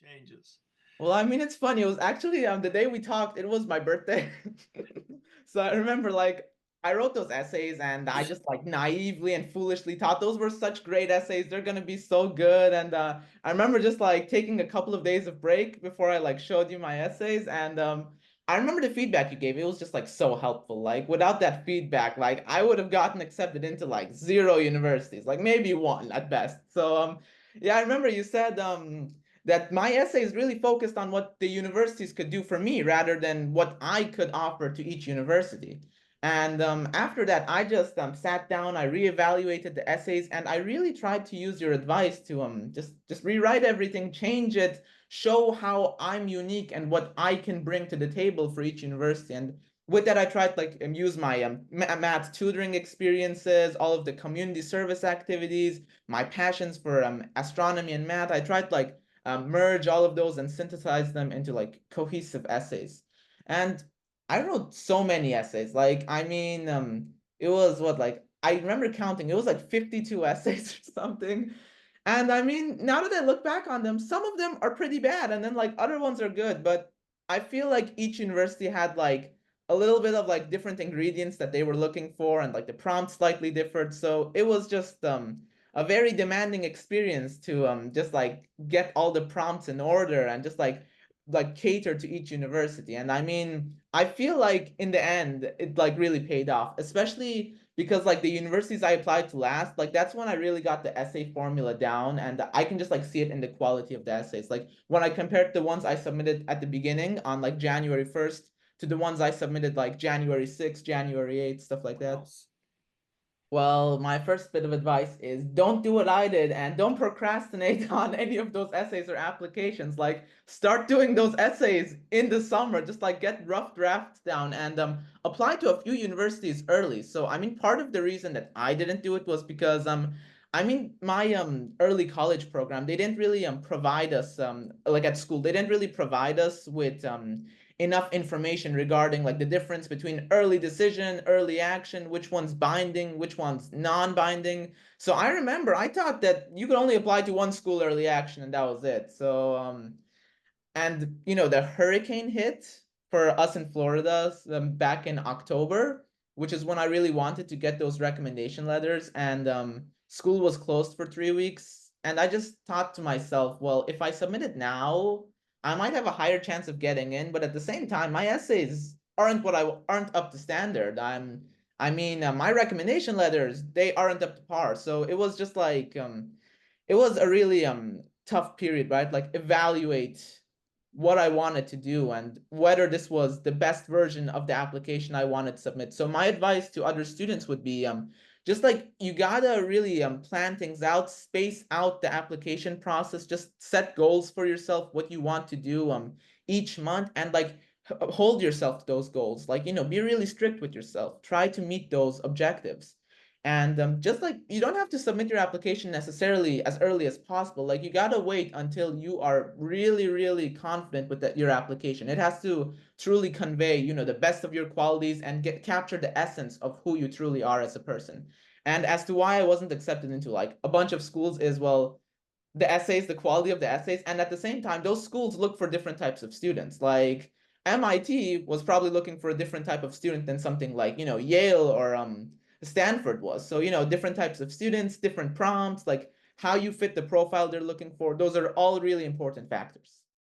changes. Well, I mean, it's funny. It was actually the day we talked, it was my birthday. So I remember like I wrote those essays and I just like naively and foolishly thought those were such great essays. They're gonna be so good. And I remember just like taking a couple of days of break before I like showed you my essays. And I remember the feedback you gave. It was just like so helpful. Like without that feedback, like I would have gotten accepted into like zero universities, like maybe one at best. So yeah, I remember you said that my essay is really focused on what the universities could do for me rather than what I could offer to each university. And after that, I just sat down, I reevaluated the essays, and I really tried to use your advice to just rewrite everything, change it, show how I'm unique and what I can bring to the table for each university. And with that, I tried like use my math tutoring experiences, all of the community service activities, my passions for astronomy and math. I tried like merge all of those and synthesize them into like cohesive essays. And I wrote so many essays. Like, I mean, it was what, like, I remember counting, it was like 52 essays or something. And I mean, now that I look back on them, some of them are pretty bad, and then like other ones are good. But I feel like each university had like a little bit of like different ingredients that they were looking for, and like the prompts slightly differed. So it was just a very demanding experience to just like get all the prompts in order and just like cater to each university. And I mean, I feel like in the end it like really paid off, especially because like the universities I applied to last, like that's when I really got the essay formula down, and I can just like see it in the quality of the essays. Like when I compared the ones I submitted at the beginning on like January 1st to the ones I submitted like January 6th, January 8th, stuff like that. Well, Well, my first bit of advice is don't do what I did and don't procrastinate on any of those essays or applications. Like, start doing those essays in the summer. Just like get rough drafts down and apply to a few universities early. So, I mean, part of the reason that I didn't do it was because I mean, my early college program, they didn't really provide us like at school, they didn't really provide us with enough information regarding like the difference between early decision, early action, which one's binding, which one's non-binding. So I remember I thought that you could only apply to one school early action and that was it. So and you know the hurricane hit for us in Florida back in October, which is when I really wanted to get those recommendation letters, and school was closed for 3 weeks. And I just thought to myself, well, if I submit it now, I might have a higher chance of getting in, but at the same time, my essays aren't up to standard. I mean, my recommendation letters, they aren't up to par. So it was just like it was a really tough period, right? Like evaluate what I wanted to do and whether this was the best version of the application I wanted to submit. So my advice to other students would be just like you gotta really plan things out, space out the application process, just set goals for yourself, what you want to do each month, and like hold yourself to those goals. Like, you know, be really strict with yourself. Try to meet those objectives. And just like you don't have to submit your application necessarily as early as possible. Like you gotta wait until you are really, really confident with your application. It has to truly convey, you know, the best of your qualities and get capture the essence of who you truly are as a person. And as to why I wasn't accepted into like a bunch of schools is, well, the essays, the quality of the essays, and at the same time, those schools look for different types of students. Like MIT was probably looking for a different type of student than something like, you know, Yale or Stanford was. So, you know, different types of students, different prompts, like how you fit the profile they're looking for. Those are all really important factors.